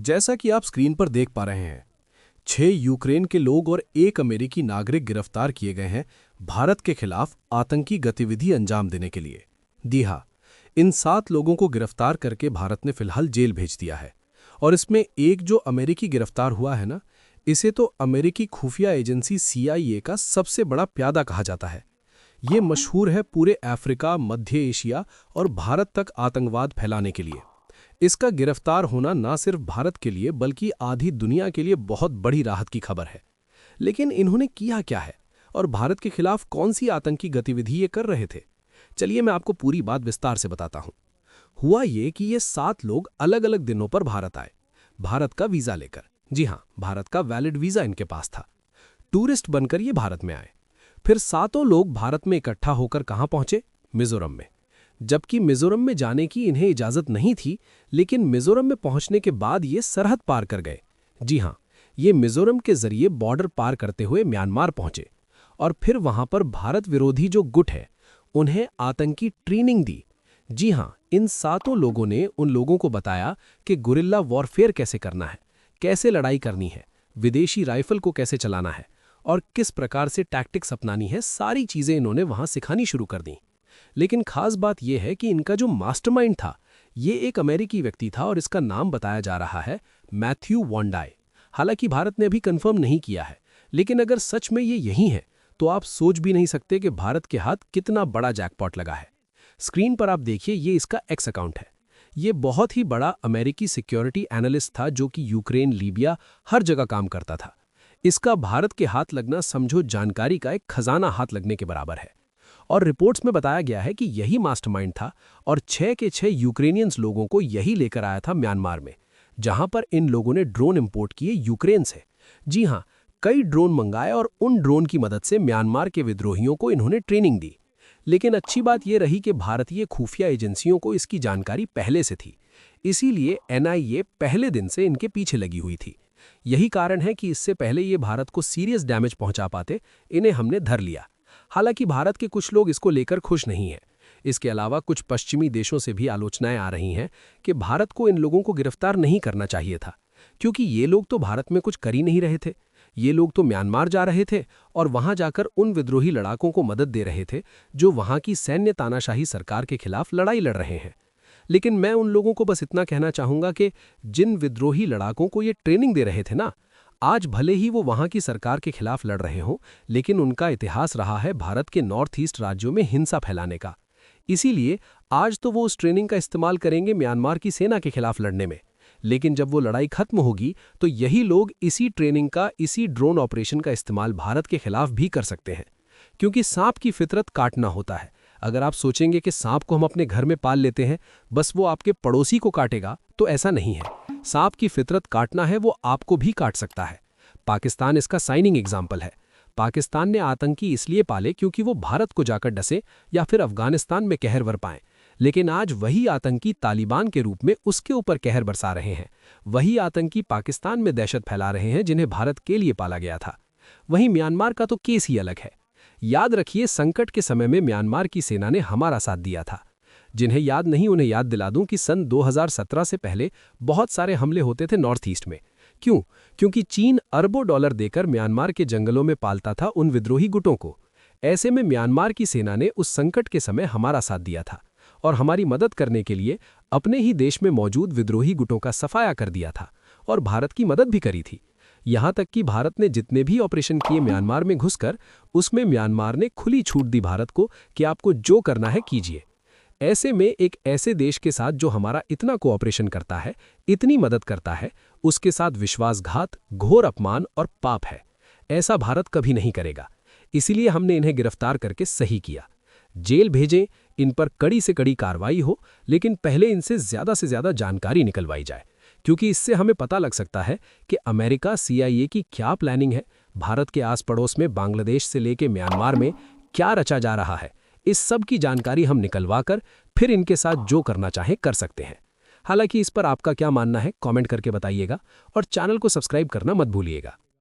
जैसा कि आप स्क्रीन पर देख पा रहे हैं, 6 यूक्रेन के लोग और 1 अमेरिकी नागरिक गिरफ्तार किए गए हैं भारत के खिलाफ आतंकी गतिविधि अंजाम देने के लिए। जी हाँ, इन 7 लोगों को गिरफ्तार करके भारत ने फिलहाल जेल भेज दिया है। और इसमें एक जो अमेरिकी गिरफ्तार हुआ है ना, इसे तो अमेरिकी खुफिया एजेंसी CIA का सबसे बड़ा प्यादा कहा जाता है। ये मशहूर है पूरे अफ्रीका, मध्य एशिया और भारत तक आतंकवाद फैलाने के लिए। इसका गिरफ्तार होना न सिर्फ भारत के लिए बल्कि आधी दुनिया के लिए बहुत बड़ी राहत की खबर है। लेकिन इन्होंने किया क्या है और भारत के खिलाफ कौन सी आतंकी गतिविधि ये कर रहे थे? चलिए मैं आपको पूरी बात विस्तार से बताता हूं। हुआ ये कि ये 7 लोग अलग अलग दिनों पर भारत आए, भारत का वीजा लेकर। जी हाँ, भारत का वैलिड वीजा इनके पास था। टूरिस्ट बनकर ये भारत में आए। फिर 7 लोग भारत में इकट्ठा होकर कहां पहुंचे? मिजोरम में। जबकि मिजोरम में जाने की इन्हें इजाजत नहीं थी, लेकिन मिजोरम में पहुंचने के बाद ये सरहद पार कर गए। जी हां, ये मिजोरम के जरिए बॉर्डर पार करते हुए म्यांमार पहुंचे और फिर वहां पर भारत विरोधी जो गुट है, उन्हें आतंकी ट्रेनिंग दी। जी हां, इन 7 लोगों ने उन लोगों को बताया कि गुरिल्ला वॉरफेयर कैसे करना है, कैसे लड़ाई करनी है, विदेशी राइफल को कैसे चलाना है और किस प्रकार से टैक्टिक्स अपनानी है। सारी चीजें इन्होंने वहां सिखानी शुरू कर दी। लेकिन खास बात यह है कि इनका जो मास्टरमाइंड था, ये एक अमेरिकी व्यक्ति था और इसका नाम बताया जा रहा है मैथ्यू वॉन्डाई। हालांकि भारत ने अभी कंफर्म नहीं किया है, लेकिन अगर सच में ये यही है तो आप सोच भी नहीं सकते कि भारत के हाथ कितना बड़ा जैकपॉट लगा है। स्क्रीन पर आप देखिए, ये इसका एक्स अकाउंट है। ये बहुत ही बड़ा अमेरिकी सिक्योरिटी एनालिस्ट था जो कि यूक्रेन, लीबिया हर जगह काम करता था। इसका भारत के हाथ लगना समझो जानकारी का एक खजाना हाथ लगने के बराबर है। और रिपोर्ट्स में बताया गया है कि यही मास्टरमाइंड था और 6 के 6 यूक्रेनियंस लोगों को यही लेकर आया था म्यांमार में, जहां पर इन लोगों ने ड्रोन इंपोर्ट किए यूक्रेन से। जी हां, कई ड्रोन मंगाए और उन ड्रोन की मदद से म्यांमार के विद्रोहियों को इन्होंने ट्रेनिंग दी। लेकिन अच्छी बात यह रही कि भारतीय खुफिया एजेंसियों को इसकी जानकारी पहले से थी, इसीलिए NIA पहले दिन से इनके पीछे लगी हुई थी। यही कारण है कि इससे पहले ये भारत को सीरियस डैमेज पहुंचा पाते, इन्हें हमने धर लिया। हालांकि भारत के कुछ लोग इसको लेकर खुश नहीं हैं। इसके अलावा कुछ पश्चिमी देशों से भी आलोचनाएं आ रही हैं कि भारत को इन लोगों को गिरफ्तार नहीं करना चाहिए था, क्योंकि ये लोग तो भारत में कुछ कर ही नहीं रहे थे। ये लोग तो म्यांमार जा रहे थे और वहां जाकर उन विद्रोही लड़ाकों को मदद दे रहे थे जो वहां की सैन्य तानाशाही सरकार के खिलाफ लड़ाई लड़ रहे हैं। लेकिन मैं उन लोगों को बस इतना कहना चाहूंगा कि जिन विद्रोही लड़ाकों को ये ट्रेनिंग दे रहे थे ना, आज भले ही वो वहां की सरकार के खिलाफ लड़ रहे हों, लेकिन उनका इतिहास रहा है भारत के नॉर्थ ईस्ट राज्यों में हिंसा फैलाने का। इसीलिए आज तो वो उस ट्रेनिंग का इस्तेमाल करेंगे म्यांमार की सेना के खिलाफ लड़ने में। लेकिन जब वो लड़ाई खत्म होगी तो यही लोग इसी ट्रेनिंग का, इसी ड्रोन ऑपरेशन का इस्तेमाल भारत के खिलाफ भी कर सकते हैं। क्योंकि सांप की फितरत काटना होता है। अगर आप सोचेंगे कि सांप को हम अपने घर में पाल लेते हैं, बस वो आपके पड़ोसी को काटेगा, तो ऐसा नहीं है। सांप की फितरत काटना है, वो आपको भी काट सकता है। पाकिस्तान इसका साइनिंग एग्जाम्पल है। पाकिस्तान ने आतंकी इसलिए पाले क्योंकि वो भारत को जाकर डसे या फिर अफगानिस्तान में कहर वर पाएं। लेकिन आज वही आतंकी तालिबान के रूप में उसके ऊपर कहर बरसा रहे हैं। वही आतंकी पाकिस्तान में दहशत फैला रहे हैं जिन्हें भारत के लिए पाला गया था। वहीं म्यांमार का तो केस ही अलग है। याद रखिए, संकट के समय में म्यांमार की सेना ने हमारा साथ दिया था। जिन्हें याद नहीं उन्हें याद दिला दूं कि सन 2017 से पहले बहुत सारे हमले होते थे नॉर्थ ईस्ट में। क्यों? क्योंकि चीन अरबों डॉलर देकर म्यांमार के जंगलों में पालता था उन विद्रोही गुटों को। ऐसे में म्यांमार की सेना ने उस संकट के समय हमारा साथ दिया था और हमारी मदद करने के लिए अपने ही देश में मौजूद विद्रोही गुटों का सफाया कर दिया था और भारत की मदद भी करी थी। यहां तक कि भारत ने जितने भी ऑपरेशन किए म्यांमार में घुसकर, उसमें म्यांमार ने खुली छूट दी भारत को कि आपको जो करना है कीजिए। ऐसे में एक ऐसे देश के साथ जो हमारा इतना कोऑपरेशन करता है, इतनी मदद करता है, उसके साथ विश्वासघात, घोर अपमान और पाप है। ऐसा भारत कभी नहीं करेगा। इसीलिए हमने इन्हें गिरफ्तार करके सही किया। जेल भेजें, इन पर कड़ी से कड़ी कार्रवाई हो, लेकिन पहले इनसे से ज्यादा जानकारी निकलवाई जाए, क्योंकि इससे हमें पता लग सकता है कि अमेरिका, CIA की क्या प्लानिंग है, भारत के आस पड़ोस में बांग्लादेश से लेके म्यांमार में क्या रचा जा रहा है। इस सब की जानकारी हम निकलवाकर फिर इनके साथ जो करना चाहें कर सकते हैं। हालांकि इस पर आपका क्या मानना है, कमेंट करके बताइएगा और चैनल को सब्सक्राइब करना मत भूलिएगा।